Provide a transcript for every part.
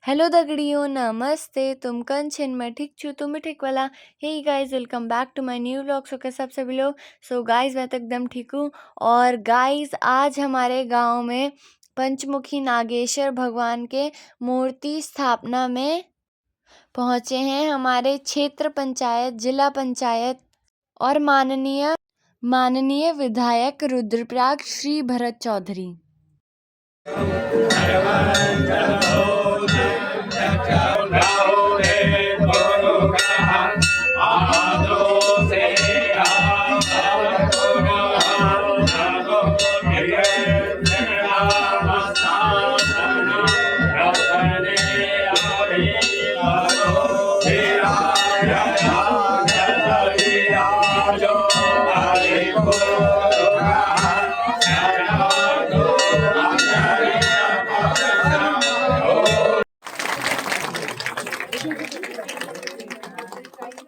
Hello दगड़ियों, नमस्ते। तुम कन छिन? मैं ठीक छू, तुम भी ठीक वाला? Hey guys, welcome back to my new vlog. So कैसे आप सभी लोग? सो गाइस, मैं तो एकदम ठीक हूँ। और गाइस, आज हमारे गांव में पंचमुखी नागेश्वर भगवान के मूर्ति स्थापना में पहुंचे हैं हमारे क्षेत्र पंचायत, जिला पंचायत और माननीय विधायक रुद्रप्रयाग श्री भरत चौधरी।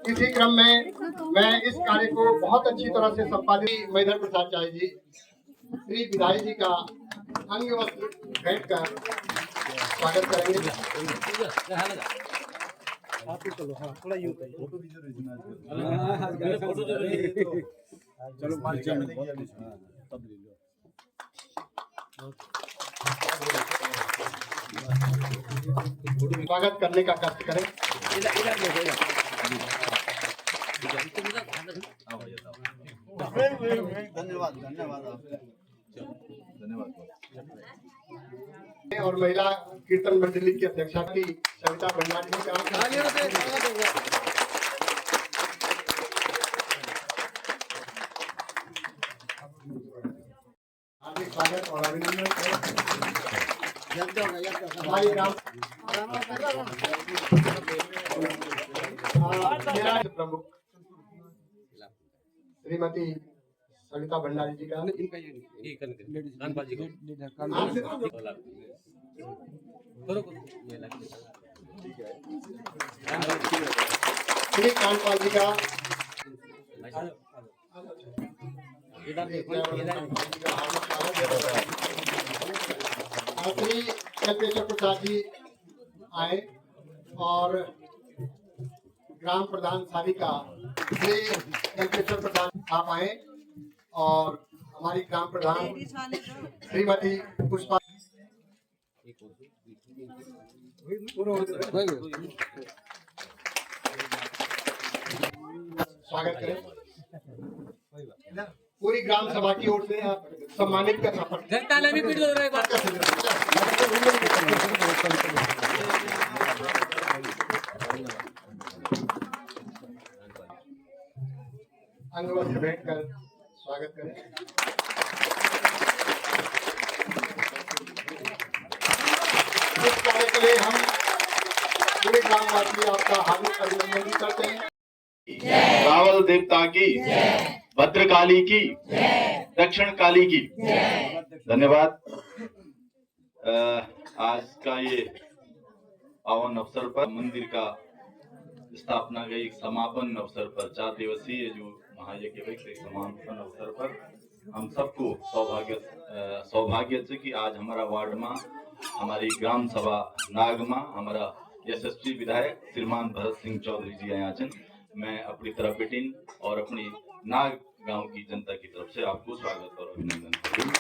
इसी क्रम में मैं इस कार्य को बहुत अच्छी तरह से संपादित मैधर प्रसाद चाय जी श्री विधायक जी का अंग वस्त्र भेंट कर स्वागत करेंगे। स्वागत करने का कष्ट करें। धन्यवाद और महिला कीर्तन मंडली की अध्यक्षा की सविता भंडारी जी का हार्दिक स्वागत और अभिनंदन हमारी ग्राम प्रमुख श्रीमती सविता भंडारी जी का श्री कानपाल जी का श्री चंद्रेश्वर प्रसाद जी आए और ग्राम प्रधान सारिका श्री चंद्रेश्वर प्रसाद आप आए और हमारी ग्राम प्रधान श्रीमती पुष्पा स्वागत करें। पूरी ग्राम सभा की ओर से आप सम्मानित करना पड़ता है। अंग वस्त्र भेंट कर स्वागत करें। इस कार्य के लिए हम पूरे ग्रामवासी आपका हार्दिक अभिनंदन करते हैं। रावल देवता की, भद्रकाली की, दक्षिण काली की धन्यवाद। आज का ये पावन अवसर पर मंदिर का स्थापना के एक समापन अवसर पर 4 दिवसीय जो महायज्ञ के समापन अवसर पर हम सबको सौभाग्य से कि आज हमारा वार्ड में हमारी ग्राम सभा नागमा हमारा यशस्वी विधायक श्रीमान भरत सिंह चौधरी जी आया। मैं अपनी तरफ बेटिन और अपनी नाग गांव की जनता की तरफ से आपको स्वागत और अभिनंदन करूँ।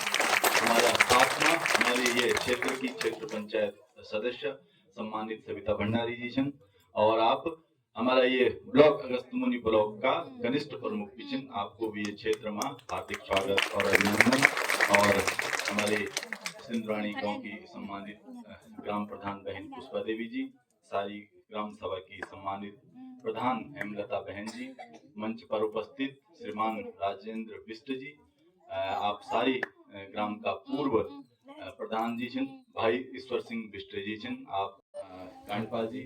हमारा साथ में हमारे ये क्षेत्र की क्षेत्र पंचायत सदस्य सम्मानित सविता भंडारी जी छन और आप हमारा ये ब्लॉक अगस्तमुनि ब्लॉक का कनिष्ठ प्रमुख भी छन। आपको भी ये क्षेत्र में हार्दिक स्वागत और अभिनंदन और हमारे सिंधराणी गांव की सम्मानित ग्राम प्रधान बहन पुष्पा देवी जी, सारी ग्राम सभा की सम्मानित प्रधान हेमलता बहन जी, मंच पर उपस्थित श्रीमान राजेंद्र बिष्ट जी, आप सारी ग्राम का पूर्व प्रधान जी छन भाई ईश्वर सिंह बिष्ट जी छन, आप कांडपाल जी,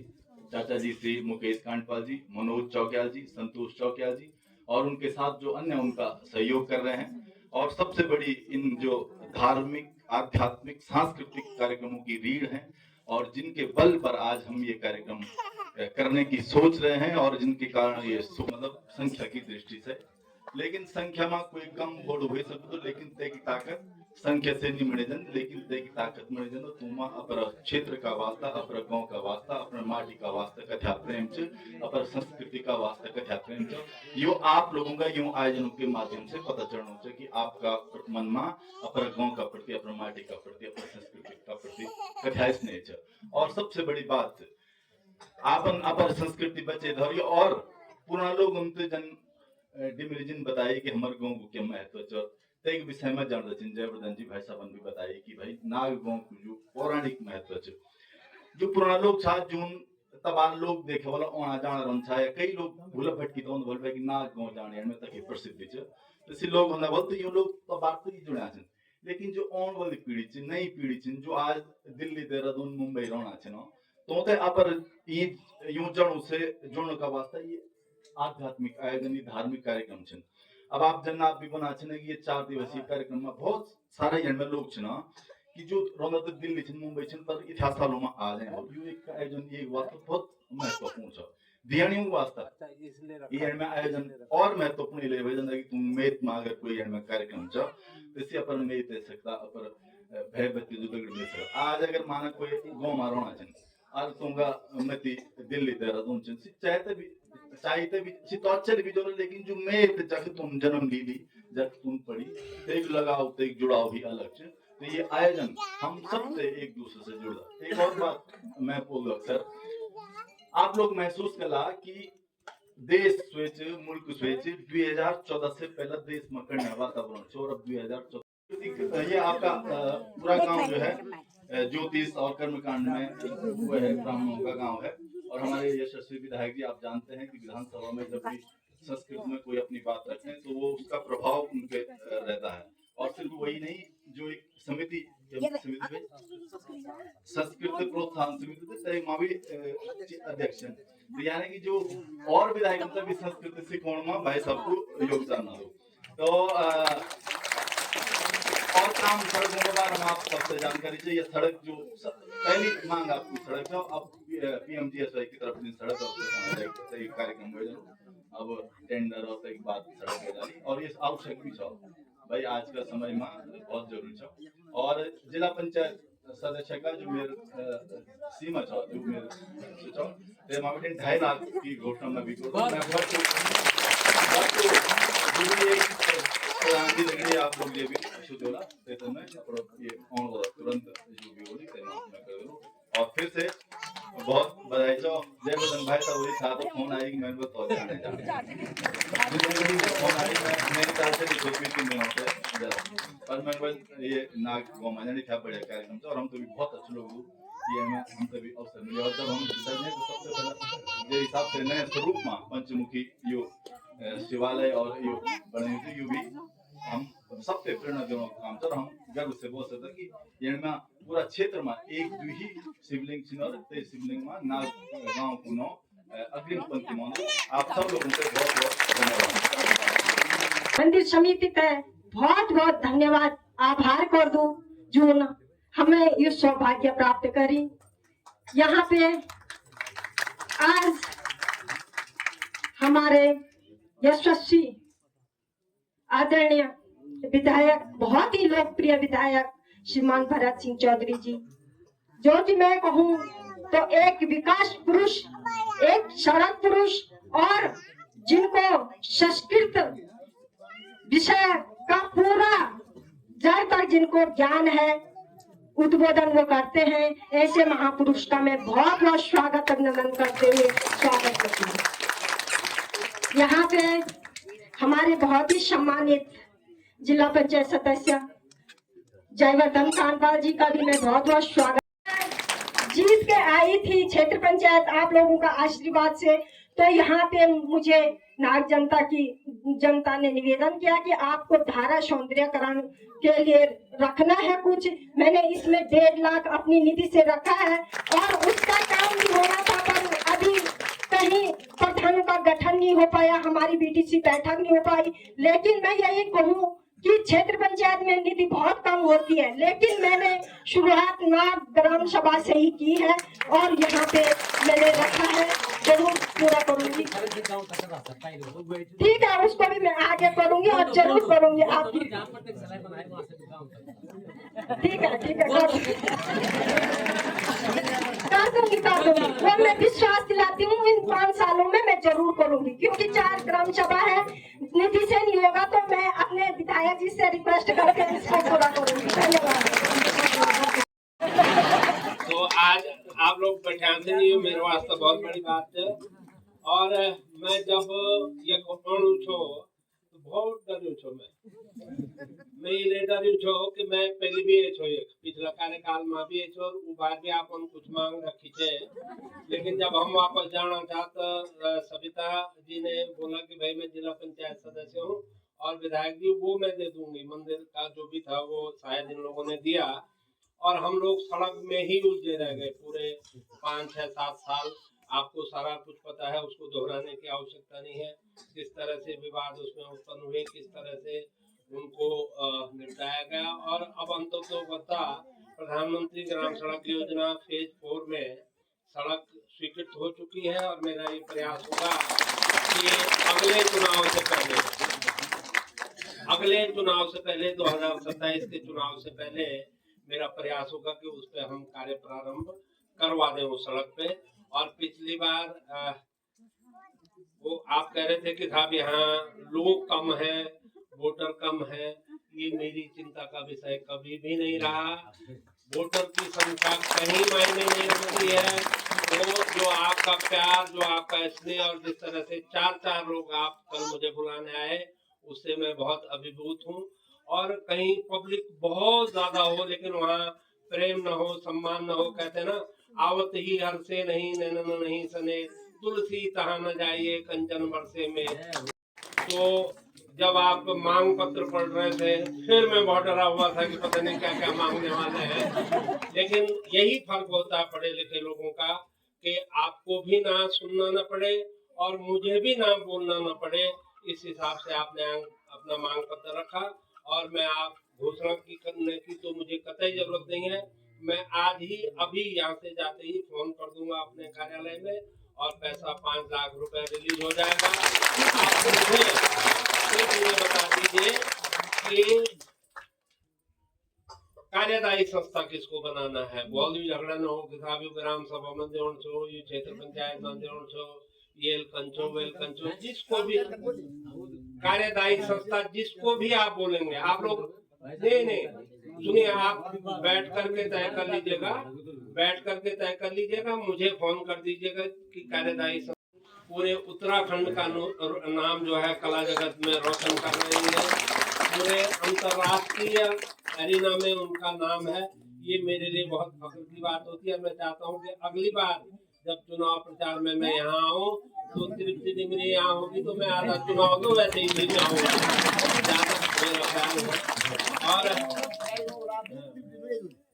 चाचा जी श्री मुकेश कांडपाल जी, मनोज चौकियाल जी, संतोष चौकियाल जी और उनके साथ जो अन्य उनका सहयोग कर रहे हैं। और सबसे बड़ी इन जो धार्मिक आध्यात्मिक सांस्कृतिक कार्यक्रमों की रीढ़ है और जिनके बल पर आज हम ये कार्यक्रम करने की सोच रहे हैं और जिनके कारण ये मतलब संख्या की दृष्टि से, लेकिन संख्या में कोई कम बोर्ड हुए सकते, लेकिन ते की ताकत संख्या से नहीं मिले जन, लेकिन देखी ताकत मिले जन। तुम अपर क्षेत्र का वास्ता, अपर गांव का वास्ता, अपर माटी का वास्ता कथ्या प्रेम च, अपर संस्कृति का वास्ता कथ्या प्रेम च। यो आप लोगों का यूं आयोजनों के माध्यम से पता चलना चाहिए कि आपका मन में अपर गांव का प्रति, अपर माटी का प्रति, अपर संस्कृति का प्रति कथ्या स्नेह च। और सबसे बड़ी बात, आपन अपर संस्कृति बचे धरियो। और पुराना लोग उनते जन डिमरिजन बताए कि हमारे गांव को क्या महत्व च, एक विषय में जान रचिन जयवर्धन जी भाई साहब भी बताए कि भाई नाग गांव को जो पौराणिक महत्व च, जो पुराना लोग छा जून तबाल लोग देखे वाला ओना जान रन छा, या कई लोग भूल भटकी तो बोल भाई कि नाग गांव जाने में तक प्रसिद्ध च। इसी लोग होना बोलते ये लोग तो बात तो ही जुड़ा छन। लेकिन जो आने वाली पीढ़ी च, नई पीढ़ी च, जो आज दिल्ली देहरादून मुंबई रहना छ न, तो ते अपर ये यूं जणों से जुड़ने का वास्ता ये आध्यात्मिक आयोजन, धार्मिक कार्यक्रम छन। अब आप जन्ना भी बना छन कि ये 4 दिवसीय कार्यक्रम में बहुत सारे जन में लोग छन कि जो रोना तो दिल्ली छन मुंबई छन पर इतिहास सालों में आ जाए। और ये एक आयोजन ये वास्ता बहुत महत्वपूर्ण छ ध्यानियों वास्ता ये में आयोजन और महत्वपूर्ण ले वजन कि तुम मेत में अगर कोई में कार्यक्रम छ जैसे अपन मेत दे सकता अपर भय बत्ती जो बिगड़ नहीं सकता। आज अगर माना कोई गांव में रोना छन आज तुमका मती दिल्ली देहरादून छन चाहते भी सितोचर भी जो, लेकिन जो मेत जब तुम जन्म ली जब तुम पढ़ी एक लगाव तो एक जुड़ाव भी अलग छ। तो ये आयोजन हम सबसे एक दूसरे से जुड़ा। एक और बात मैं बोलूं, अक्सर आप लोग महसूस कला कि देश स्वेच मुल्क स्वेच 2014 से पहले देश में करने वातावरण छ, और अब 2014 ये आपका पूरा गांव जो है ज्योतिष और कर्मकांड में वो है ब्राह्मणों का गांव है। और हमारे यशस्वी विधायक जी आप जानते हैं कि विधानसभा में जब भी संस्कृत में कोई अपनी बात रखते हैं तो वो उसका प्रभाव उनके रहता है। और सिर्फ वही नहीं, जो एक समिति संस्कृत प्रोत्साहन समिति भी अध्यक्ष है, तो यानी कि जो और विधायक मतलब संस्कृत सिखाने में भाई सबको योगदान दो। तो और काम सड़कों के बारे में आप सबसे जानकारी चाहिए। सड़क जो पहली मांग आपकी सड़क है, अब पीएमजीएसवाई की तरफ से सड़क सही कार्यक्रम हुए, अब टेंडर और एक बात सड़क हो जाए और ये आवश्यक भी छ भाई आज का समय में बहुत जरूरी छ। और जिला पंचायत सदस्य का जो मेरे सीमा छ, जो मेरे छ मामले 2.5 लाख की घोषणा में भी आप लोग ये भी शुद्ध होला तो मैं ये ऑन वाला तुरंत जो भी होली मैं कर दूं। और फिर से बहुत बधाई cho जयवर्धन भाई साहब। वही था तो फोन आई कि मैं तो जाने फोन आई मेरे ख्याल से 2-3 दिन होते पर मैं ये नाग गोमाने था बड़े कार्यक्रम से। और हम तो भी बहुत अच्छे लोग ये में हम तो भी अवसर मिले। और जब हम जितने तो सबसे पहले ये हिसाब से नए स्वरूप में पंचमुखी यो शिवालय और यो बने यो भी हम सबसे प्रेरणा देने का काम कर। हम गर्व से बोल सकते कि यहाँ पूरा क्षेत्र में एक दो ही शिवलिंग छिनर ते शिवलिंग में नाग गांव कुनो अग्रिम पंक्ति में आप सब लोगों से बहुत बहुत धन्यवाद। मंदिर समिति पे बहुत बहुत धन्यवाद आभार कर दूं जो हमें ये सौभाग्य प्राप्त करी। यहाँ पे आज हमारे यशस्वी आदरणीय विधायक, बहुत ही लोकप्रिय विधायक श्रीमान भरत सिंह चौधरी जी, जो कि मैं कहूँ तो एक विकास पुरुष, एक सड़क पुरुष, और जिनको संस्कृत विषय का पूरा जड़ तक जिनको ज्ञान है, उद्बोधन वो करते हैं। ऐसे महापुरुष का मैं बहुत बहुत स्वागत अभिनंदन करते हुए स्वागत करती हूँ। यहाँ पे हमारे बहुत ही सम्मानित जिला पंचायत सदस्य जयवर्धन कांडपाल जी का भी मैं बहुत बहुत स्वागत। जीत के आई थी क्षेत्र पंचायत आप लोगों का आशीर्वाद से, तो यहाँ पे मुझे नाग जनता ने निवेदन किया कि आपको धारा सौंदर्यकरण के लिए रखना है कुछ। मैंने इसमें 1.5 लाख अपनी निधि से रखा है और उसका काम भी होना था, पर अभी कहीं प्रधानों का गठन नहीं हो पाया, हमारी बीटीसी बैठक नहीं हो पाई। लेकिन मैं यही कहूँ कि क्षेत्र पंचायत में निधि बहुत कम होती है, लेकिन मैंने शुरुआत नाग ग्राम सभा से ही की है और यहाँ पे मैंने रखा है, जरूर पूरा करूंगी। ठीक है, उसको भी मैं आगे करूंगी। और जरूर करूंगी आपकी। ठीक है कर दूंगी वो मैं विश्वास दिलाती हूँ, इन 5 सालों में मैं जरूर करूंगी, क्योंकि 4 ग्राम सभा है, निधि से नहीं होगा तो मैं अपने विधायक जी से रिक्वेस्ट करके इसको पूरा करूंगी। धन्यवाद। तो आज आप लोग पहचानते नहीं हो, मेरे वास्ते बहुत बड़ी बात है। और मैं जब ये कोण छो तो बहुत डरू छो, मैं ये डरू छो कि मैं पहले भी छो, पिछला कार्यकाल में भी छो, बार भी आप कुछ मांग रखी थे, लेकिन जब हम वापस जाना चाहते सविता जी ने बोला कि भाई मैं जिला पंचायत सदस्य हूँ और विधायक जी वो मैं दे दूंगी, मंदिर का जो भी था वो शायद इन लोगों ने दिया, और हम लोग सड़क में ही उलझे रह गए पूरे 5, 6, 7 साल। आपको सारा कुछ पता है, उसको दोहराने की आवश्यकता नहीं है, किस तरह से विवाद उसमें उत्पन्न हुए, किस तरह से उनको निपटाया गया। और अब अंततोगत्वा प्रधानमंत्री ग्राम सड़क योजना फेज 4 में सड़क स्वीकृत हो चुकी है, और मेरा ये प्रयास होगा कि अगले चुनाव से पहले 2027 के चुनाव से पहले मेरा प्रयास होगा कि उस पर हम कार्य प्रारंभ करवा दें उस सड़क पे। और पिछली बार वो आप कह रहे थे कि साहब यहाँ लोग कम है, वोटर कम है, ये मेरी चिंता का विषय कभी भी नहीं रहा। वोटर की संख्या कहीं मायने नहीं रखती है, वो जो आपका प्यार, जो आपका स्नेह, और जिस तरह से 4 लोग आप कल मुझे बुलाने आए, उससे मैं बहुत अभिभूत हूँ। और कहीं पब्लिक बहुत ज्यादा हो लेकिन वहाँ प्रेम न हो, सम्मान न हो, कहते ना आवत ही हर से नहीं, नैनन नहीं सने, तुलसी तहाँ न जाइए कंचन बरसे में। तो जब आप मांग पत्र पढ़ रहे थे फिर मैं बहुत डरा हुआ था कि पता नहीं क्या क्या मांगने वाले हैं, लेकिन यही फर्क होता है पढ़े लिखे लोगों का कि आपको भी ना सुनना न पड़े और मुझे भी ना बोलना न पड़े। इस हिसाब से आपने अपना मांग पत्र रखा, और मैं आप घोषणा की करने की तो मुझे कतई जरूरत नहीं है। मैं आज ही अभी यहाँ से जाते ही फोन कर दूंगा अपने कार्यालय में, और पैसा 5 लाख रुपए रिलीज हो जाएगा। आप मुझे सिर्फ ये बता दीजिए कि कार्यदायी संस्था किसको बनाना है, बहुत भी झगड़ा न हो कि साहब ग्राम सभा में देवण छो, ये क्षेत्र पंचायत में देवण छो, ये कंचो वेल कंचो, जिसको भी कार्यदायी संस्था जिसको भी आप बोलेंगे, आप लोग नहीं सुनिए, आप बैठ करके तय कर लीजिएगा, मुझे फोन कर दीजिएगा कि कार्यदायी पूरे उत्तराखंड का नाम जो है कला जगत में रोशन कर रही है, पूरे अंतर्राष्ट्रीय एरिना में उनका नाम है। ये मेरे लिए बहुत फख्र की बात होती है। मैं चाहता हूँ कि अगली बार जब चुनाव प्रचार में मैं यहाँ आऊँ तो तृप्ति डिमरी यहाँ होगी तो मैं आधा चुनाव तो वैसे ही भी आऊँगा, मेरा ख्याल है। और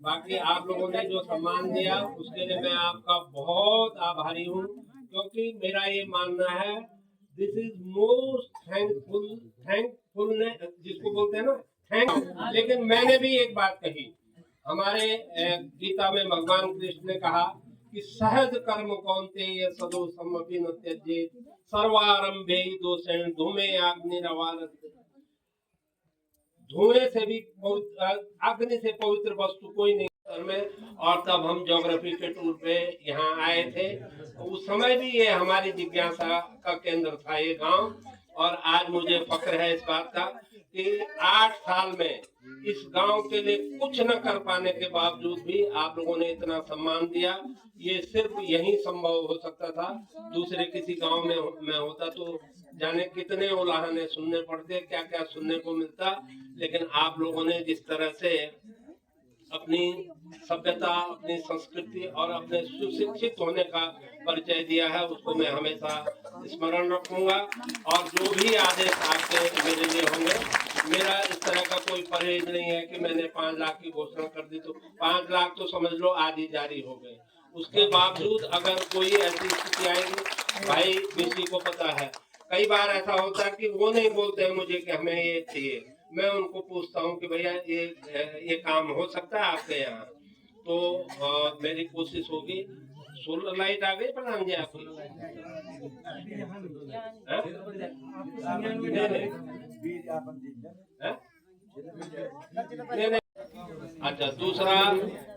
बाकी आप लोगों ने जो सम्मान दिया उसके लिए मैं आपका बहुत आभारी हूँ, क्योंकि मेरा ये मानना है दिस इज मोस्ट थैंकफुलनेस जिसको बोलते हैं ना, थैंक। लेकिन मैंने भी एक बात कही, हमारे गीता में भगवान कृष्ण ने कहा कि सहज कर्म कौन्तेय सदो सम्मति न त्यजेत सर्वारंभे दोषेण धूमे अग्निरवारत। धुएं से भी अग्नि से पवित्र वस्तु कोई नहीं में। और तब हम ज्योग्राफी के टूर पे यहाँ आए थे, उस समय भी ये हमारी जिज्ञासा का केंद्र था ये गांव। और आज मुझे फक्र है इस बात का कि 8 साल में इस गांव के लिए कुछ न कर पाने के बावजूद भी आप लोगों ने इतना सम्मान दिया। ये सिर्फ यही संभव हो सकता था, दूसरे किसी गांव में होता तो जाने कितने उलाहने सुनने पड़ते, क्या क्या सुनने को मिलता। लेकिन आप लोगों ने जिस तरह से अपनी सभ्यता, अपनी संस्कृति और अपने सुशिक्षित होने का परिचय दिया है, उसको मैं हमेशा स्मरण रखूंगा। और जो भी आदेश आपके मेरे लिए होंगे, मेरा इस तरह का कोई परहेज नहीं है कि मैंने 5 लाख की घोषणा कर दी तो 5 लाख तो समझ लो आधी जारी हो गए। उसके बावजूद अगर कोई ऐसी स्थिति आएगी, भाई बीसी को पता है, कई बार ऐसा होता है कि वो नहीं बोलते हैं मुझे कि हमें ये चाहिए, मैं उनको पूछता हूँ कि भैया ये काम हो सकता है आपके यहाँ, तो मेरी कोशिश होगी सोलर लाइट आ गई प्रधान जी आपकी? हाँ? नहीं, नहीं। अच्छा, दूसरा,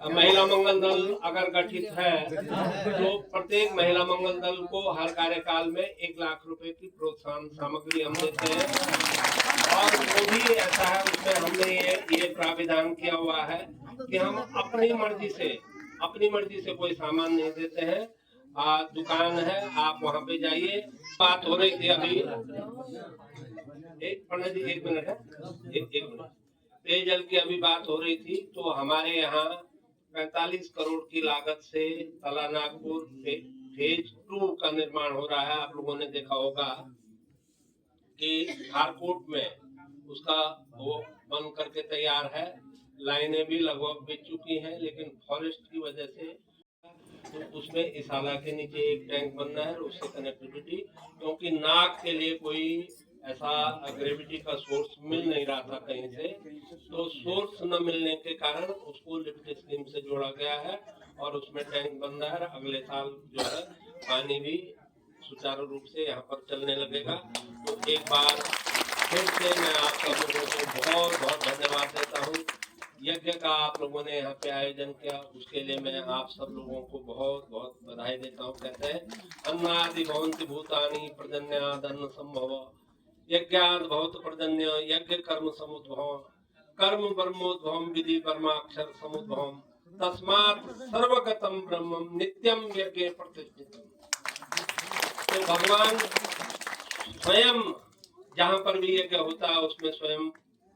महिला मंगल दल अगर गठित है तो प्रत्येक महिला मंगल दल को हर कार्यकाल में 1 लाख रुपए की प्रोत्साहन सामग्री हम देते हैं। और वो भी ऐसा है, उसमें हमने ये प्राविधान किया हुआ है कि हम अपनी मर्जी से कोई सामान नहीं देते हैं। दुकान है, आप वहां पे जाइए। बात हो रही थी अभी, पंडित जी 1 मिनट है, एक मिनट। पेयजल की अभी बात हो रही थी, तो हमारे यहाँ 45 करोड़ की लागत से तला नागपुर फेज 2 का निर्माण हो रहा है। आप लोगों ने देखा होगा कि खारकोट में उसका वो बन करके तैयार है, लाइनें भी लगभग बिक चुकी हैं, लेकिन फॉरेस्ट की वजह से तो उसमें इसाला के नीचे एक टैंक बनना है, उससे कनेक्टिविटी, क्योंकि नाग के लिए कोई ऐसा ग्रेविटी का सोर्स मिल नहीं रहा था कहीं से, तो सोर्स न मिलने के कारण उसको लिफ्ट स्कीम से जोड़ा गया है और उसमें टैंक बन रहा है। अगले साल जो है पानी भी सुचारू रूप से यहाँ पर चलने लगेगा। तो एक बार फिर से मैं आप सब लोगों को बहुत बहुत धन्यवाद देता हूँ। यज्ञ का आप लोगों ने यहाँ पे आयोजन किया, उसके लिए मैं आप सब लोगों को बहुत बहुत बधाई देता हूँ। कहते हैं अन्नादि भवन्ति भूतानि पर्जन्याद अन्न संभव, यज्ञाद भवत पर्जन्य यज्ञ कर्म समुद्भवम्, कर्म ब्रह्मोद्भवम् विधि ब्रह्माक्षर समुद्भवम्, तस्मात् सर्वगतम् ब्रह्मम् नित्यम यज्ञे प्रतिष्ठितम्। तो भगवान स्वयं जहाँ पर भी यज्ञ होता है उसमें स्वयं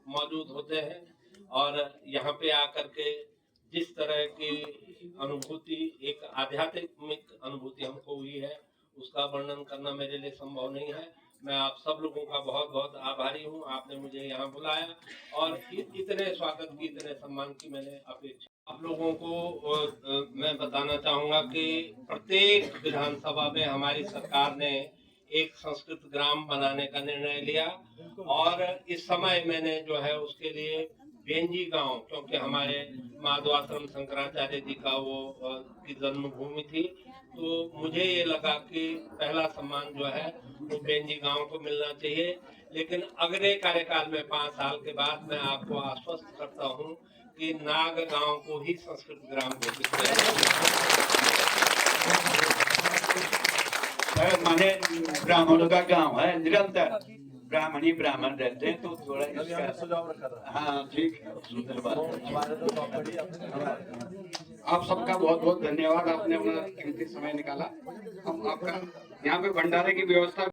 मौजूद होते हैं। और यहाँ पे आकर के जिस तरह की अनुभूति, एक आध्यात्मिक अनुभूति हमको हुई है, उसका वर्णन करना मेरे लिए संभव नहीं है। मैं आप सब लोगों का बहुत बहुत आभारी हूँ। आपने मुझे यहाँ बुलाया और इतने स्वागत की, इतने सम्मान की मैंने अपेक्षा। आप लोगों को मैं बताना चाहूँगा कि प्रत्येक विधानसभा में हमारी सरकार ने एक संस्कृत ग्राम बनाने का निर्णय लिया और इस समय मैंने जो है उसके लिए बेंजी गांव, क्योंकि हमारे माधवाश्रम शंकराचार्य जी का वो की जन्मभूमि थी, तो मुझे ये लगा कि पहला सम्मान जो है वो बेंजी गांव को मिलना चाहिए। लेकिन अगले कार्यकाल में 5 साल के बाद मैं आपको आश्वस्त करता हूँ कि नाग गांव को ही संस्कृत ग्राम घोषित किया जाएगा। माने ब्राह्मणों का गांव है, निरंतर ब्राह्मण ही ब्राह्मण रहते हैं, तो थोड़ा इसका हाँ ठीक है, सुंदर बात। आप सबका बहुत बहुत धन्यवाद, आपने अपना कीमती समय निकाला। हम आपका यहाँ पे भंडारे की व्यवस्था